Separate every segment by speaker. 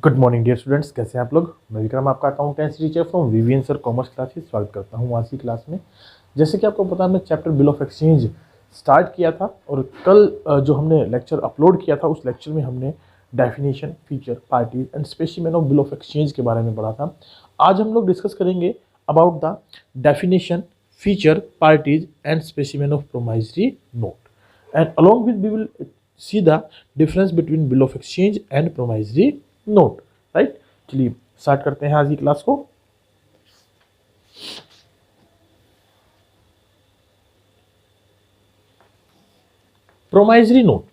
Speaker 1: Good morning dear students, कैसे हैं आप लोग। मैं विक्रम, आपका accountancy teacher from VVN sir commerce classes. स्वागत करता हूं आज की क्लास में। जैसे कि आपको पता है, हमने chapter bill of exchange start किया था और कल जो हमने लेक्चर अपलोड किया था उस लेक्चर में हमने definition, feature, parties and specimen of bill of exchange के बारे में पढ़ा था। आज हम लोग डिस्कस करेंगे about the definition, feature, parties and specimen of promissory note and along with we will see the difference between bill of exchange and promissory note, right? चलिए स्टार्ट करते हैं आज की क्लास को। प्रोमाइजरी नोट,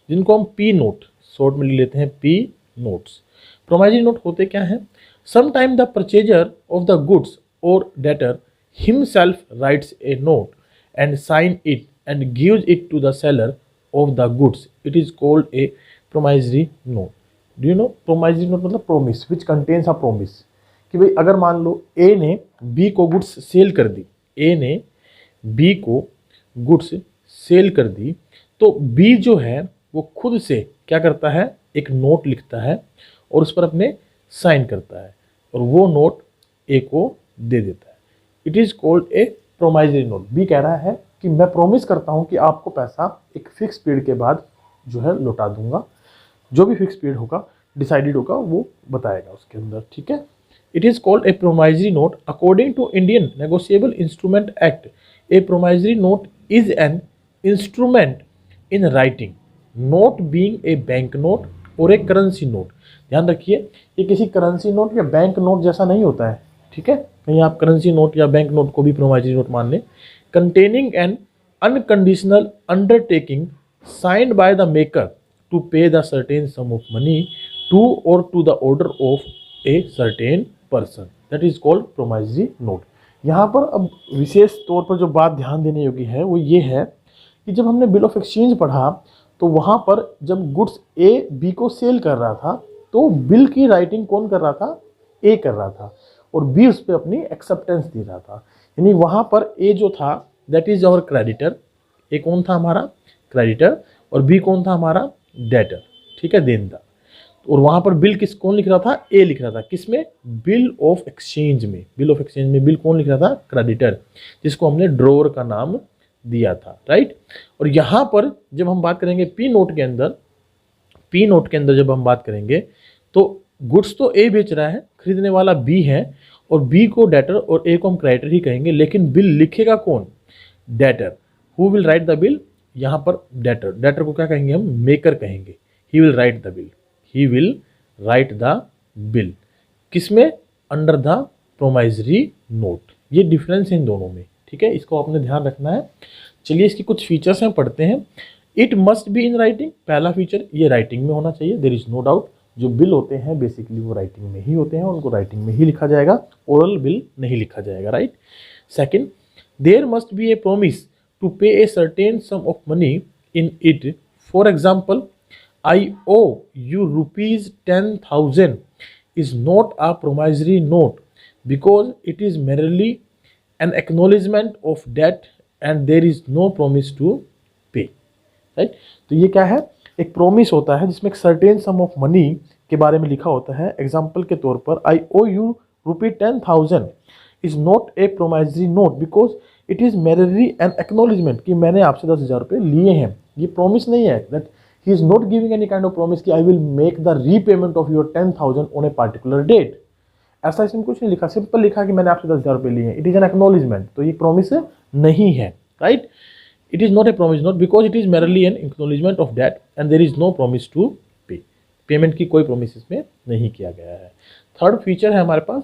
Speaker 1: जिनको हम पी नोट शॉर्ट में ले लेते हैं, पी नोट्स। प्रोमाइजरी नोट होते क्या हैं? Sometime the purchaser of the goods और debtor himself writes a note and sign it and gives it to the seller of the goods, it is called a promissory note. Do you know promissory note मतलब promise which contains a promise, कि भाई अगर मान लो ए ने B को goods sale कर दी, ए ने B को गुड्स सेल कर दी, तो बी जो है वो खुद से क्या करता है, एक नोट लिखता है और उस पर अपने साइन करता है और वो नोट ए को दे देता है। It is called a promissory note. B कह रहा है कि मैं प्रॉमिस करता हूं कि आपको पैसा एक फिक्स पीरियड के बाद जो है लौटा दूंगा, जो भी फिक्स पीरियड होगा, डिसाइडेड होगा, वो बताएगा उसके अंदर, ठीक है। It is called a promissory note according to Indian negotiable instrument act. A promissory note is an instrument in writing, not being a bank note और ए करेंसी नोट। ध्यान रखिए, ये किसी करेंसी नोट या बैंक नोट जैसा नहीं होता है, ठीक है। कहीं आप करेंसी नोट या बैंक नोट को भी प्रोमाइजरी नोट मान लें। Containing an unconditional undertaking signed by the maker to pay the certain sum of money to or to the order of a certain person, that is called promissory note। यहाँ पर अब विशेष तौर पर जो बात ध्यान देने योग्य है वो ये है कि जब हमने बिल ऑफ एक्सचेंज पढ़ा तो वहाँ पर जब गुड्स ए बी को सेल कर रहा था तो बिल की राइटिंग कौन कर रहा था? ए कर रहा था और बी उस पर अपनी एक्सेप्टेंस दे रहा था। यानी वहाँ पर ए जो था दैट इज आवर क्रेडिटर, ए कौन था? हमारा क्रेडिटर, और बी कौन था? हमारा डेटर, ठीक है, देनदार। और वहां पर बिल कौन लिख रहा था? ए लिख रहा था। किसमें? बिल ऑफ एक्सचेंज में। बिल ऑफ एक्सचेंज में बिल कौन लिख रहा था? क्रेडिटर, जिसको हमने ड्रॉवर का नाम दिया था, राइट। और यहां पर जब हम बात करेंगे पी नोट के अंदर, पी नोट के अंदर जब हम बात करेंगे तो गुड्स तो ए बेच रहा है, खरीदने वाला बी है, और बी को डेटर और ए को हम क्रेडिटर ही कहेंगे, लेकिन बिल लिखेगा कौन? Debtor. Who will write the bill? यहाँ पर डेटर, डेटर को क्या कहेंगे हम? मेकर कहेंगे। He will write the bill, he will write the bill. किसमें? Under the promissory note. ये डिफरेंस है इन दोनों में, ठीक है, इसको आपने ध्यान रखना है। चलिए इसकी कुछ फीचर्स हम पढ़ते हैं। It must be in writing, पहला फीचर, ये राइटिंग में होना चाहिए, देयर इज नो डाउट। जो बिल होते हैं बेसिकली वो राइटिंग में ही होते हैं और उनको राइटिंग में ही लिखा जाएगा, ओरल बिल नहीं लिखा जाएगा, right. Second, there must be a promise to pay a certain sum of money in it. For example, I owe you rupees 10,000 is not a promissory note because it is merely an acknowledgement of debt and there is no promise to pay, right? तो ये क्या है? एक promise होता है जिसमें एक certain sum of money के बारे में लिखा होता है। एग्जाम्पल के तौर पर I owe you rupees 10,000 is not a promissory note because it is merely an acknowledgement कि मैंने आपसे 10,000 रुपये लिए हैं। ये प्रॉमिस नहीं है, that he is not giving any kind of promise कि I will make the repayment of your 10,000 on a particular date. ऐसा इसमें कुछ नहीं लिखा, सिंपल लिखा कि मैंने आपसे 10,000 रुपये लिए हैं। इट इज़ एन एक्नोलिजमेंट, तो ये प्रॉमिस नहीं है, right. It is not a promise note because it is merely an acknowledgement of debt and there is no promise to pay. Payment की कोई प्रॉमिस इसमें नहीं किया गया है। थर्ड फीचर है हमारे पास,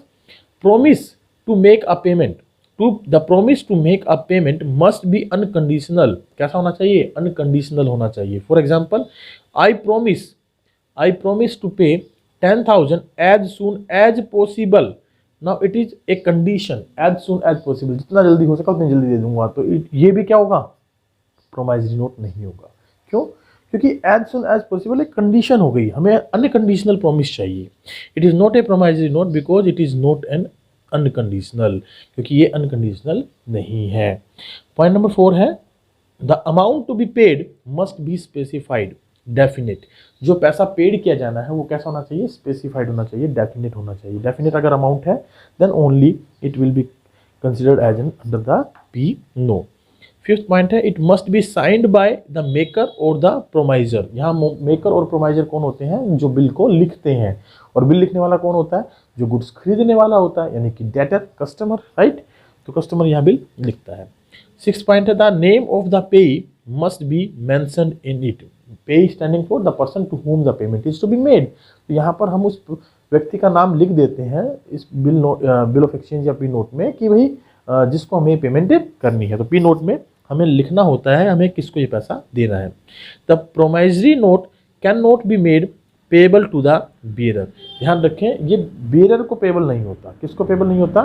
Speaker 1: promise to make a payment. The promise to make a payment must be unconditional. कैसा होना चाहिए? अनकंडीशनल होना चाहिए। For example, I promise to pay 10,000 as soon as possible. Now it is a condition, as soon as possible, जितना जल्दी हो सका उतनी जल्दी दे दूंगा। तो ये भी क्या होगा? प्रोमाइजरी नोट नहीं होगा। क्यों? क्योंकि एज सून एज पॉसिबल एक कंडीशन हो गई, हमें अनकंडीशनल प्रॉमिस चाहिए। It is not a promissory note because it is not an unconditional, क्योंकि ये अनकंडीशनल नहीं है। पॉइंट नंबर 4 है, the amount to be paid must be specified. Definite. जो पैसा पेड किया जाना है वो कैसा होना चाहिए, स्पेसिफाइड होना चाहिए, डेफिनेट होना चाहिए। डेफिनेट अगर अमाउंट है then only it will be considered as an under the P N. Fifth point है it must be signed by the maker और द प्रोमाइजर। यहाँ मेकर और प्रोमाइजर कौन होते हैं, जो बिल को लिखते हैं। और बिल लिखने वाला कौन होता है, जो गुड्स खरीदने वाला होता है, यानी कि डेटर, कस्टमर, राइट। तो कस्टमर यहाँ बिल लिखता है। सिक्स पॉइंट है the name of the payee must be mentioned in it. Payee standing for the person to whom the payment is to be made. तो यहाँ पर हम उस व्यक्ति का नाम लिख देते हैं इस बिल ऑफ एक्सचेंज या पी नोट में कि भाई जिसको हमें पेमेंट करनी है। तो पी नोट में हमें लिखना होता है हमें किसको ये पैसा देना है। The promissory note can not be made payable to the bearer. ध्यान रखें ये बियरर को पेबल नहीं होता। किसको पेबल नहीं होता,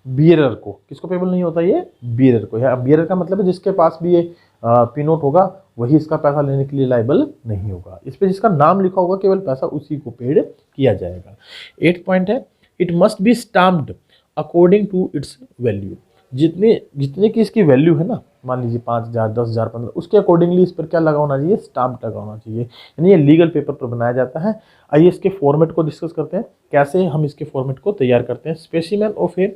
Speaker 1: बियरर को। किसको पेबल नहीं होता, ये बियरर को। या बियरर का मतलब है जिसके पास भी ये पी नोट होगा वही इसका पैसा लेने के लिए लायबल नहीं होगा। इस पर जिसका नाम लिखा होगा केवल पैसा उसी को पेड किया जाएगा। 8 पॉइंट है it must be stamped according to its value. जितने जितने की इसकी वैल्यू है ना, मान लीजिए 5,000, 10,000, 15, उसके अकॉर्डिंगली इस पर क्या लगा होना चाहिए, स्टाम्प लगा होना चाहिए। यानी ये लीगल पेपर पर बनाया जाता है। आइए इसके फॉर्मेट को डिस्कस करते हैं, कैसे हम इसके फॉर्मेट को तैयार करते हैं। Specimen of a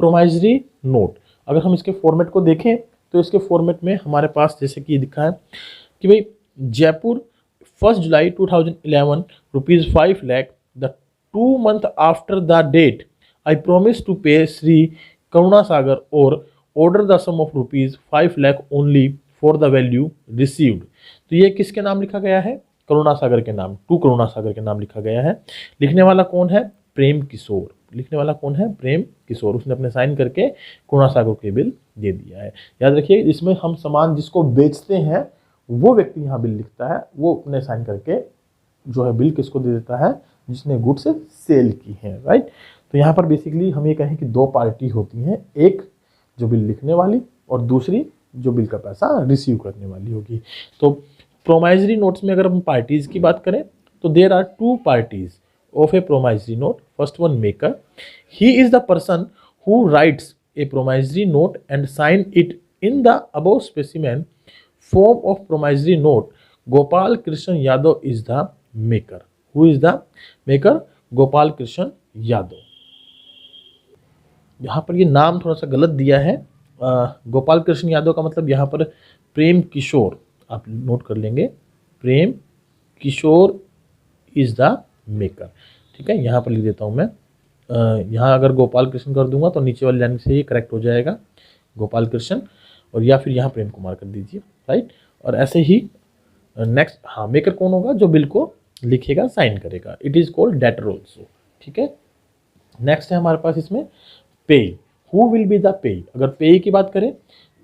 Speaker 1: promissory note. अगर हम इसके फॉर्मेट को देखें तो इसके फॉर्मेट में हमारे पास जैसे कि दिखा है कि भाई Jaipur 1 July 2011 ₹5 lakh the 2 month after the date I promise to pay Shri Karuna Sagar or order the sum of ₹5 lakh only for the value received. तो ये किसके नाम लिखा गया है, करुणा सागर के नाम, टू करुणा सागर के नाम लिखा गया है। लिखने वाला कौन है, प्रेम किशोर। लिखने वाला कौन है, प्रेम किशोर। उसने अपने साइन करके करुणा सागर के बिल दे दिया है। याद रखिए इसमें हम सामान जिसको बेचते हैं वो व्यक्ति यहाँ बिल लिखता है, वो अपने साइन करके जो है बिल किसको दे देता है, जिसने गुड्स सेल की है, राइट। तो यहाँ पर बेसिकली हम ये कहें कि दो पार्टी होती हैं, एक जो बिल लिखने वाली और दूसरी जो बिल का पैसा रिसीव करने वाली होगी। तो प्रोमाइजरी नोट्स में अगर हम पार्टीज की बात करें तो there are 2 parties of a promissory note. First one maker, he is the person who writes a promissory note and sign it in the above specimen form of promissory note. Gopal Krishna Yadav is the maker. Who is the maker, Gopal Krishna Yadav. यहाँ पर ये नाम थोड़ा सा गलत दिया है, गोपाल कृष्ण यादव का मतलब यहाँ पर प्रेम किशोर, आप नोट कर लेंगे, प्रेम किशोर इज द मेकर। ठीक है, यहाँ पर लिख देता हूँ मैं। यहाँ अगर गोपाल कृष्ण कर दूंगा तो नीचे वाली लाइन से ही करेक्ट हो जाएगा, गोपाल कृष्ण, और या फिर यहाँ प्रेम कुमार कर दीजिए, राइट। और ऐसे ही नेक्स्ट, हाँ, मेकर कौन होगा, जो बिल को लिखेगा, साइन करेगा। It is called debtor also. ठीक है, नेक्स्ट है हमारे पास इसमें पे। Who will be the pay. अगर पे की बात करें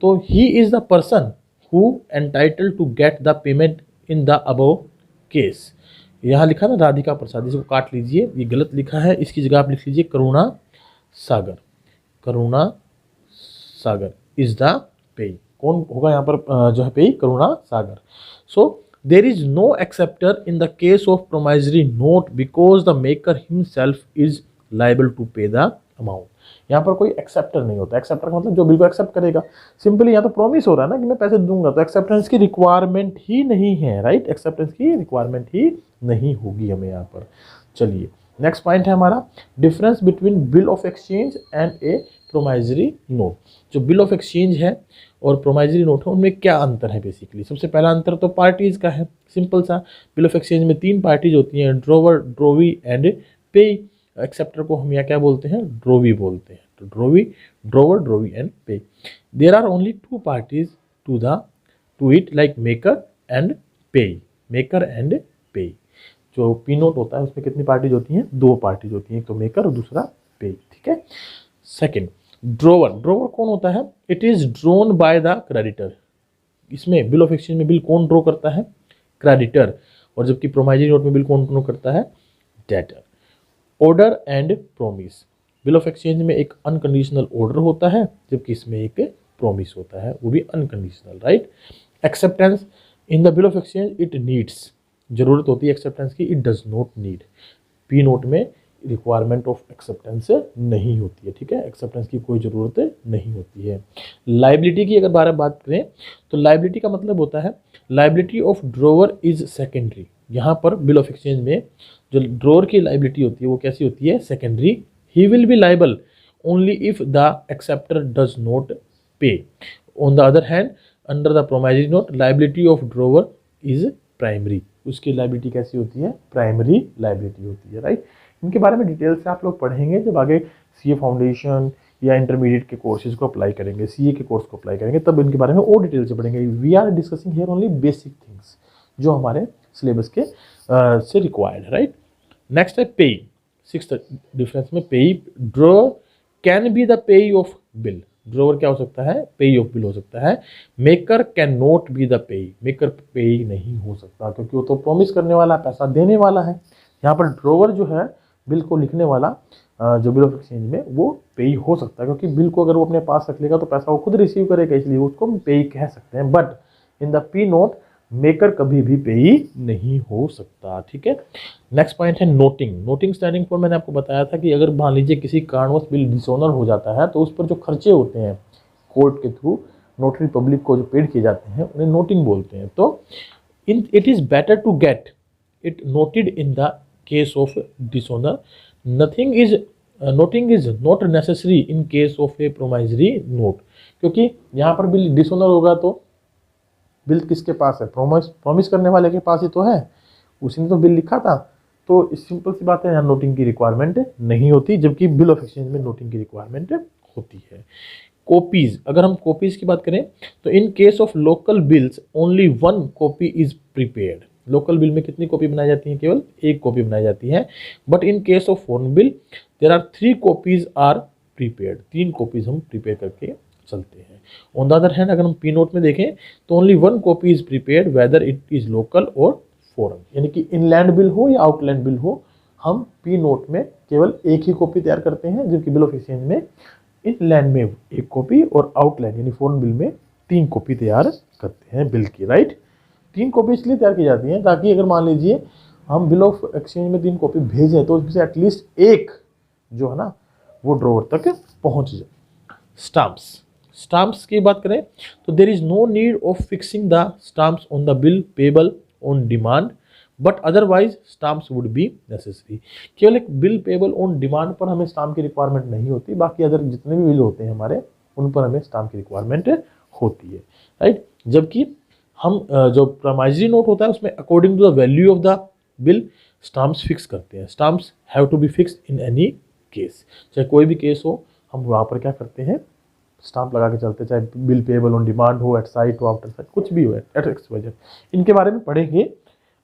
Speaker 1: तो he is the person who entitle to get the payment in the above case. यहाँ लिखा ना राधिका प्रसाद, इसको काट लीजिए, ये गलत लिखा है, इसकी जगह आप लिख लीजिए करुणा सागर। करुणा सागर इज द पे। कौन होगा यहाँ पर जो है payee, Karuna Sagar. So there is no acceptor in the case of promissory note because the maker himself is liable to pay the amount. यहाँ पर कोई एक्सेप्टर नहीं होता। एक्सेप्टर का मतलब जो बिल को एक्सेप्ट करेगा। सिंपली यहाँ तो प्रॉमिस हो रहा है ना कि मैं पैसे दूंगा, तो एक्सेप्टेंस की रिक्वायरमेंट ही नहीं है, राइट। एक्सेप्टेंस की रिक्वायरमेंट ही नहीं होगी हमें यहाँ पर। चलिए नेक्स्ट पॉइंट है हमारा difference between bill of exchange and a promissory note. जो बिल ऑफ एक्सचेंज है और प्रोमाइजरी नोट है उनमें क्या अंतर है। बेसिकली सबसे पहला अंतर तो पार्टीज का है, सिंपल सा। बिल ऑफ एक्सचेंज में 3 पार्टीज होती हैं, ड्रोवर, ड्रोवी एंड पे। एक्सेप्टर को हम यहाँ क्या बोलते हैं, ड्रोवी बोलते हैं। तो drawee, drawer, drawee and payee. There are only 2 parties to it like maker and payee. Maker and payee. जो पी नोट होता है उसमें कितनी पार्टीज होती हैं, 2 पार्टीज होती हैं, एक तो मेकर और दूसरा पे। ठीक है। Second, drawer. ड्रोवर कौन होता है, it is drone by the creditor. इसमें बिल ऑफ एक्सचेंज में बिल कौन ड्रॉ करता है, क्रेडिटर। और जबकि प्रोमाइजरी नोट में बिल कौन ड्रॉ करता है, debtor. Order and promise. Bill of exchange में एक अनकंडीशनल ऑर्डर होता है, जबकि इसमें एक प्रोमिस होता है, वो भी unconditional, right. Acceptance in the bill of exchange it needs. जरूरत होती है एक्सेप्टेंस की, it does not need. P note में रिक्वायरमेंट ऑफ एक्सेप्टेंस नहीं होती है। ठीक है, एक्सेप्टेंस की कोई ज़रूरत नहीं होती है। लाइबिलिटी की अगर बात करें तो लाइबिलिटी का मतलब होता है liability of drawer is secondary. यहाँ पर बिल ऑफ एक्सचेंज में जो ड्रोवर की लाइबिलिटी होती है वो कैसी होती है, secondary. He will be liable only if the acceptor does not pay. On the other hand under the promissory note liability of drawer is primary. उसकी लाइबिलिटी कैसी होती है, प्राइमरी लाइबिलिटी होती है, राइट। इनके बारे में डिटेल से आप लोग पढ़ेंगे जब आगे सीए फाउंडेशन या इंटरमीडिएट के कोर्सेज को अप्लाई करेंगे, सीए के कोर्स को अप्लाई करेंगे, तब इनके बारे में और डिटेल से पढ़ेंगे। We are discussing here only basic things जो हमारे सिलेबस के से रिक्वायर्ड है, राइट। नेक्स्ट है पेई। सिक्स्थ डिफरेंस में पेई, ड्रोअर कैन बी द पेई ऑफ बिल। ड्रोअर क्या हो सकता है, पेई ऑफ बिल हो सकता है। Maker can not be the पेई, मेकर पेई नहीं हो सकता क्योंकि वो तो प्रॉमिस करने वाला, पैसा देने वाला है। यहाँ पर ड्रोअर जो है बिल को लिखने वाला, जो बिल ऑफ एक्सचेंज में, वो पेई हो सकता है क्योंकि बिल को अगर वो अपने पास रख लेगा तो पैसा वो खुद रिसीव करेगा, इसलिए उसको हम पेई कह सकते हैं। But in the P note maker कभी भी पेई नहीं हो सकता, ठीक है। नेक्स्ट पॉइंट है नोटिंग। नोटिंग स्टैंडिंग फॉर मैंने आपको बताया था कि अगर मान लीजिए किसी कारणवश बिल डिसऑनर हो जाता है तो उस पर जो खर्चे होते हैं कोर्ट के थ्रू नोटरी पब्लिक को जो पेड किए जाते हैं उन्हें नोटिंग बोलते हैं। तो it is better to get it noted in the case of dishonour. Noting is not necessary in case of a promissory note, क्योंकि यहाँ पर बिल डिसऑनर होगा तो बिल किसके पास है, प्रॉमिस करने वाले के पास ही तो है, उसी ने तो बिल लिखा था। तो सिंपल सी बात है, यहाँ नोटिंग की रिक्वायरमेंट नहीं होती, जबकि बिल ऑफ एक्सचेंज में नोटिंग की रिक्वायरमेंट होती है। कॉपीज, अगर हम कॉपीज की बात करें तो इन case of local bills only one copy is prepared. Local bill में कितनी कॉपी बनाई जाती है, केवल एक कॉपी बनाई जाती है। But in case of foreign bill there are 3 copies are prepared, 3 copies हम प्रीपेयर करके चलते हैं। ऑन द अदर हैंड अगर हम पी नोट में देखें तो only 1 copy is prepared whether it is local और फॉरेन, यानी कि इनलैंड बिल हो या आउटलैंड बिल हो, हम पी नोट में केवल एक ही कॉपी तैयार करते हैं, जबकि बिल ऑफ एक्सचेंज में इनलैंड में 1 कॉपी और आउटलैंड यानी फॉरेन बिल में 3 कॉपी तैयार करते हैं बिल की, राइट। 3 कॉपी इसलिए तैयार की जाती हैं ताकि अगर मान लीजिए हम बिल ऑफ एक्सचेंज में 3 कॉपी भेजें तो उसमें से एटलीस्ट एक जो है ना वो ड्रॉवर तक पहुंच जाए। स्टाम्प्स की बात करें तो there is no need of fixing the stamps on the bill payable on demand, but otherwise stamps would be necessary. केवल एक बिल पेबल ऑन डिमांड पर हमें स्टाम्प की रिक्वायरमेंट नहीं होती, बाकी अदर जितने भी बिल होते हैं हमारे उन पर हमें स्टाम्प की रिक्वायरमेंट होती है, राइट। जबकि हम जो प्रोमाइजरी नोट होता है उसमें according to the value of the bill stamps fix करते हैं। Stamps have to be fixed in any case, चाहे कोई भी केस हो हम वहाँ पर क्या करते हैं, स्टाम्प लगा के चलते, चाहे बिल पेबल ऑन डिमांड हो, एट साइट हो, आफ्टर साइट, कुछ भी हो, एट एक्सपोजर। इनके बारे में पढ़ेंगे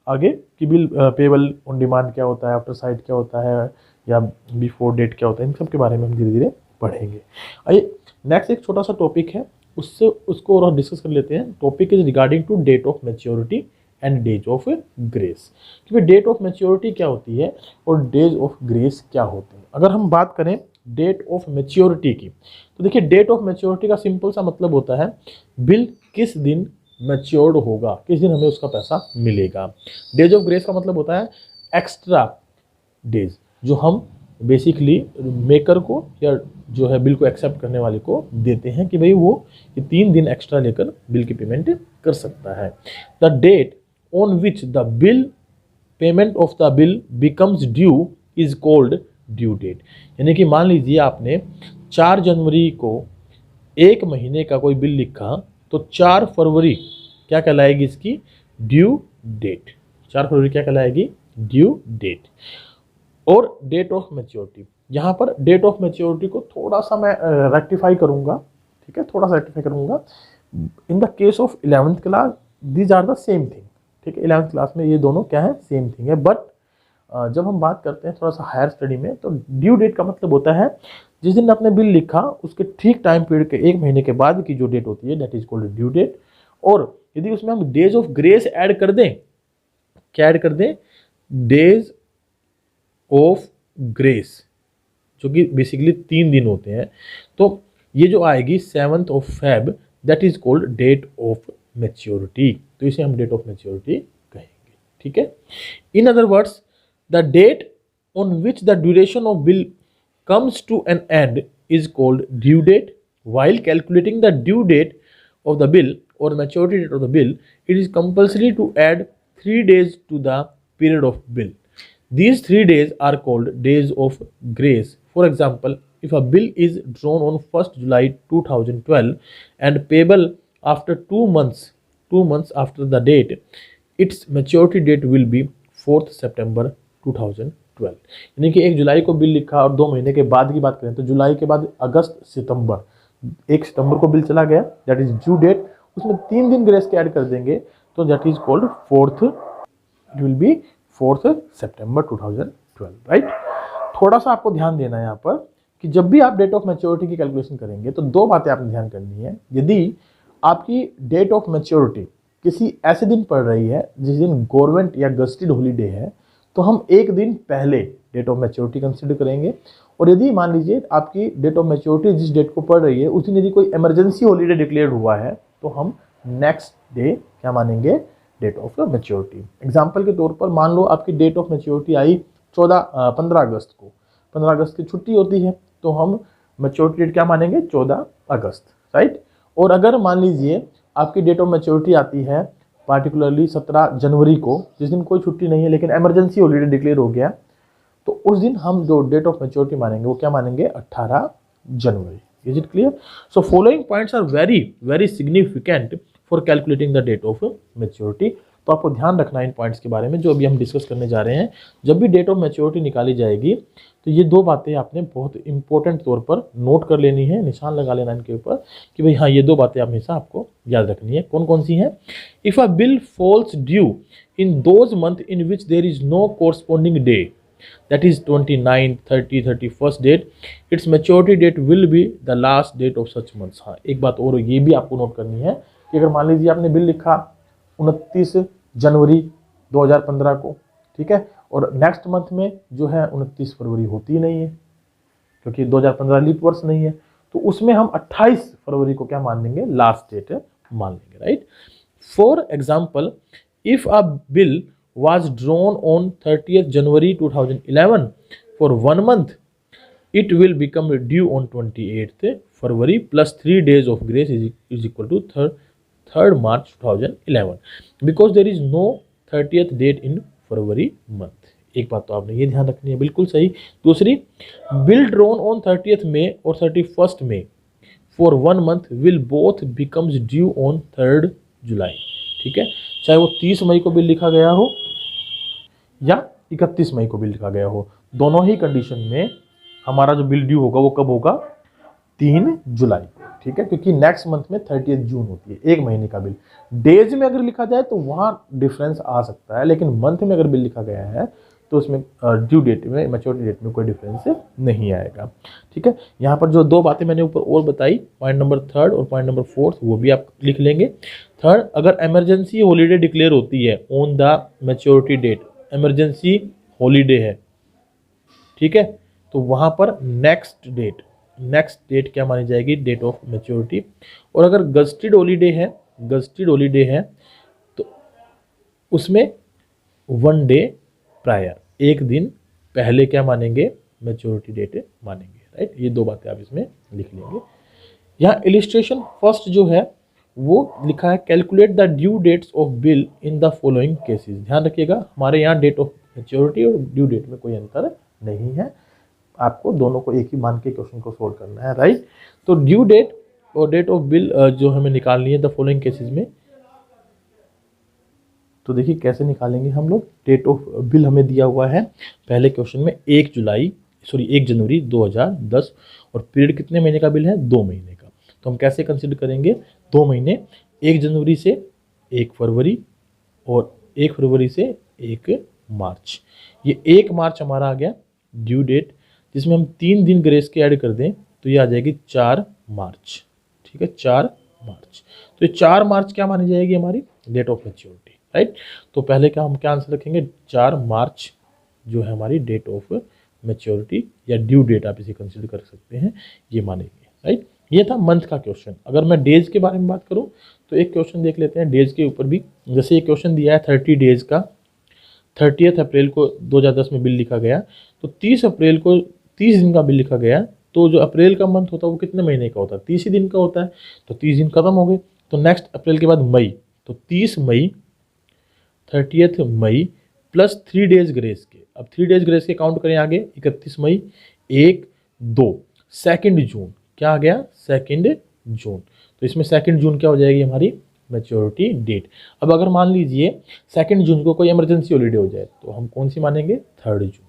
Speaker 1: आगे कि बिल पेबल ऑन डिमांड क्या होता है, आफ्टर साइट क्या होता है, या बिफोर डेट क्या होता है, इन सब के बारे में हम धीरे धीरे पढ़ेंगे। आइए नेक्स्ट एक छोटा सा टॉपिक है, उसको और डिस्कस कर लेते हैं। Topic is regarding to date of maturity and days of grace, कि भाई डेट ऑफ मैच्योरिटी क्या होती है और डेज ऑफ ग्रेस क्या होते हैं। अगर हम बात करें डेट ऑफ मैच्योरिटी की तो देखिए डेट ऑफ मैच्योरिटी का सिंपल सा मतलब होता है बिल किस दिन मैच्योर्ड होगा, किस दिन हमें उसका पैसा मिलेगा। डेज ऑफ ग्रेस का मतलब होता है एक्स्ट्रा डेज जो हम बेसिकली मेकर को या जो है बिल को एक्सेप्ट करने वाले को देते हैं कि भाई वो ये 3 दिन एक्स्ट्रा लेकर बिल की पेमेंट कर सकता है। The date on which the bill payment of the bill becomes due is called due date, यानी कि मान लीजिए आपने 4 जनवरी को 1 महीने का कोई बिल लिखा तो 4 फरवरी क्या कहलाएगी इसकी, ड्यू डेट। 4 फरवरी क्या कहलाएगी, ड्यू डेट। और डेट ऑफ मैच्योरिटी, यहाँ पर डेट ऑफ मैच्योरिटी को थोड़ा सा मैं रेक्टिफाई करूँगा, ठीक है, थोड़ा सा रेक्टिफाई करूँगा। In the case of 11th class these are the same thing, ठीक है, 11th क्लास में ये दोनों क्या है, सेम थिंग है। बट जब हम बात करते हैं थोड़ा सा हायर स्टडी में तो ड्यू डेट का मतलब होता है जिस दिन आपने बिल लिखा उसके ठीक टाइम पीरियड के 1 महीने के बाद की जो डेट होती है that is called due date. और यदि उसमें हम डेज ऑफ ग्रेस ऐड कर दें, क्या ऐड कर दें, डेज ऑफ ग्रेस, जो कि बेसिकली 3 दिन होते हैं, तो ये जो आएगी 7th of Feb that is called date of maturity, तो इसे हम डेट ऑफ मैच्योरिटी कहेंगे, ठीक है। In other words the date on which the duration of bill comes to an end is called due date. While calculating the due date of the bill or maturity date of the bill, it is compulsory to add 3 days to the period of bill. These 3 days are called days of grace. For example, if a bill is drawn on 1st July 2012 and payable after 2 months after the date, its maturity date will be 4th September 2012. यानी कि 1 जुलाई को bill लिखा और 2 महीने के बाद की बात करें तो जुलाई के बाद अगस्त सितंबर, 1 सितंबर को बिल चला गया, दैट इज ड्यू डेट, उसमें 3 दिन ग्रेस के ऐड कर देंगे तो that is called 4th, it will B 4th September 2012, right. थोड़ा सा आपको ध्यान देना है यहाँ पर कि जब भी आप डेट ऑफ मैच्योरिटी की कैलकुलेशन करेंगे तो 2 बातें आपने ध्यान करनी है। यदि आपकी डेट ऑफ मैच्योरिटी किसी ऐसे दिन पड़ रही है जिस दिन गवर्नमेंट या गस्टेड हॉलीडे है तो हम एक दिन पहले डेट ऑफ मैच्योरिटी कंसिडर करेंगे। और यदि मान लीजिए आपकी डेट ऑफ मैच्योरिटी जिस डेट को पड़ रही है उस दिन यदि कोई इमरजेंसी हॉलीडे डिक्लेयर हुआ है तो हम नेक्स्ट डे क्या मानेंगे, डेट ऑफ मैच्योरिटी। एग्जाम्पल के तौर पर मान लो आपकी डेट ऑफ मैच्योरिटी आई 15 अगस्त को, 15 अगस्त की छुट्टी होती है तो हम मैच्योरिटी डेट क्या मानेंगे, 14 अगस्त, राइट। और अगर मान लीजिए आपकी डेट ऑफ मैच्योरिटी आती है पार्टिकुलरली 17 जनवरी को, जिस दिन कोई छुट्टी नहीं है लेकिन इमरजेंसी हॉलीडे डिक्लेयर हो गया, तो उस दिन हम जो डेट ऑफ मैच्योरिटी मानेंगे वो क्या मानेंगे, 18 जनवरी। Is it clear? So following points are very very significant for calculating the date of maturity. तो आपको ध्यान रखना है इन पॉइंट्स के बारे में जो अभी हम डिस्कस करने जा रहे हैं। जब भी डेट ऑफ मैच्योरिटी निकाली जाएगी तो ये 2 बातें आपने बहुत इंपॉर्टेंट तौर पर नोट कर लेनी है, निशान लगा लेना इनके ऊपर कि भाई हाँ ये 2 बातें हमेशा आपको याद रखनी है। कौन कौन सी हैं? If a bill falls due in those month in which there is no corresponding day, that is 29, 30, 31st date, its maturity date will be the last date of such months। हाँ एक बात और ये भी आपको नोट करनी है कि अगर मान लीजिए आपने बिल लिखा 29 जनवरी 2015 को, ठीक है, और नेक्स्ट मंथ में जो है 29 फरवरी होती ही नहीं है क्योंकि 2015 लीप वर्ष नहीं है, तो उसमें हम 28 फरवरी को क्या मान लेंगे, लास्ट डेट मान लेंगे, right. For example, if a bill was drawn on 30th January 2011 for 1 month, it will become due on 28th February plus 3 days of grace is equal to 3rd March 2011 because there is no 30th date in February month। एक बात तो आपने ये ध्यान रखनी है, बिल्कुल सही। दूसरी, bill drawn on 30th May और 31st May for 1 month will both becomes due on 3rd July। ठीक है, चाहे वो 30 मई को बिल लिखा गया हो या 31 मई को बिल लिखा गया हो, दोनों ही कंडीशन में हमारा जो बिल ड्यू होगा वो कब होगा, 3 जुलाई को, ठीक है, क्योंकि नेक्स्ट मंथ में 30 जून होती है, 1 महीने का बिल। डेज में अगर लिखा जाए तो वहाँ डिफरेंस आ सकता है, लेकिन मंथ में अगर बिल लिखा गया है तो उसमें ड्यू डेट में, मैच्योरिटी डेट में कोई डिफरेंस नहीं आएगा, ठीक है। यहाँ पर जो 2 बातें मैंने ऊपर और बताई, पॉइंट नंबर 3 और पॉइंट नंबर 4 वो भी आप लिख लेंगे। 3rd, अगर इमरजेंसी हॉलीडे डिक्लेयर होती है on the maturity date, emergency holiday है, ठीक है, तो वहाँ पर नेक्स्ट डेट क्या मानी जाएगी, डेट ऑफ मैच्योरिटी। और अगर गस्टेड हॉलीडे है तो उसमें 1 डे प्रायर, 1 दिन पहले क्या मानेंगे, मैच्योरिटी डेट मानेंगे, राइट। ये 2 बातें आप इसमें लिख लेंगे। यहाँ इलिस्ट्रेशन फर्स्ट जो है वो लिखा है, calculate the due dates of bill in the following cases. ध्यान रखिएगा, हमारे यहाँ डेट ऑफ मैच्योरिटी और ड्यू डेट में कोई अंतर नहीं है, आपको दोनों को एक ही मान के क्वेश्चन को सोल्व करना है, राइट। तो ड्यू डेट और डेट ऑफ बिल जो हमें निकालनी है द फॉलोइंग केसेस में, तो देखिए कैसे निकालेंगे हम लोग। डेट ऑफ बिल हमें दिया हुआ है पहले क्वेश्चन में 1 जनवरी 2010 और पीरियड कितने महीने का बिल है, 2 महीने का। तो हम कैसे कंसिडर करेंगे, 2 महीने, 1 जनवरी से 1 फरवरी और 1 फरवरी से 1 मार्च। ये 1 मार्च हमारा आ गया ड्यू डेट, जिसमें हम 3 दिन ग्रेस के ऐड कर दें तो ये आ जाएगी 4 मार्च, ठीक है, 4 मार्च। तो ये 4 मार्च क्या मानी जाएगी हमारी डेट ऑफ मैच्योरिटी, राइट। तो पहले क्या हम क्या आंसर रखेंगे, 4 मार्च जो है हमारी डेट ऑफ मैच्योरिटी या ड्यू डेट आप इसे कंसिडर कर सकते हैं, ये मानेंगे, राइट। ये था मंथ का क्वेश्चन। अगर मैं डेज के बारे में बात करूं तो एक क्वेश्चन देख लेते हैं डेज के ऊपर भी। जैसे ये क्वेश्चन दिया है 30 डेज का, 30 अप्रैल को 2010 में बिल लिखा गया, तो 30 अप्रैल को 30 दिन का बिल लिखा गया, तो जो अप्रैल का मंथ होता है वो कितने महीने का होता है, 30 ही दिन का होता है, तो 30 दिन खत्म हो गए, तो नेक्स्ट अप्रैल के बाद मई, तो 30 मई, 30 मई प्लस 3 डेज ग्रेस के। अब 3 डेज ग्रेस के काउंट करें आगे, 31 मई, 1, 2, 2 जून, क्या आ गया 2 जून। तो इसमें 2 जून क्या हो जाएगी हमारी मैच्योरिटी डेट। अब अगर मान लीजिए 2 जून को कोई इमरजेंसी हॉलीडे हो जाए तो हम कौन सी मानेंगे 3 जून,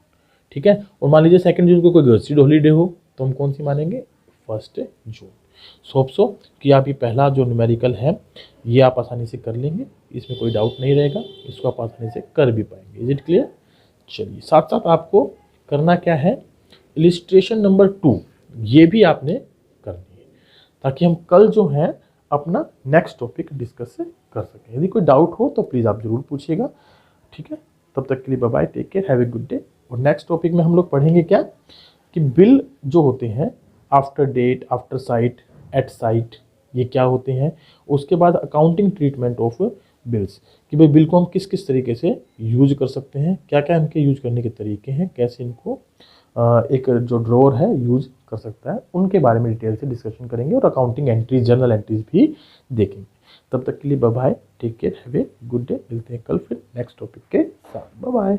Speaker 1: ठीक है। और मान लीजिए 2 जून को कोई गवर्नमेंट हॉलीडे हो तो हम कौन सी मानेंगे 1 जून। होप सो कि आप ये पहला जो न्यूमेरिकल है ये आप आसानी से कर लेंगे, इसमें कोई डाउट नहीं रहेगा, इसको आप आसानी से कर भी पाएंगे। Is it clear? चलिए, साथ साथ आपको करना क्या है, इलिस्ट्रेशन नंबर 2 ये भी आपने करनी है ताकि हम कल जो है अपना नेक्स्ट टॉपिक डिस्कस कर सकें। यदि कोई डाउट हो तो प्लीज़ आप ज़रूर पूछिएगा, ठीक है। तब तक के लिए bye bye, take care, have a good day. और नेक्स्ट टॉपिक में हम लोग पढ़ेंगे क्या कि बिल जो होते हैं after date, after sight, at sight, ये क्या होते हैं। उसके बाद अकाउंटिंग ट्रीटमेंट ऑफ बिल्स, कि भाई बिल को हम किस किस तरीके से यूज कर सकते हैं, क्या क्या इनके यूज करने के तरीके हैं, कैसे इनको एक जो ड्रॉअर है यूज कर सकता है, उनके बारे में डिटेल से डिस्कशन करेंगे और अकाउंटिंग एंट्रीज, जर्नल एंट्रीज भी देखेंगे। तब तक के लिए bye bye, take care, have a good day. मिलते हैं कल फिर नेक्स्ट टॉपिक के साथ। Bye bye.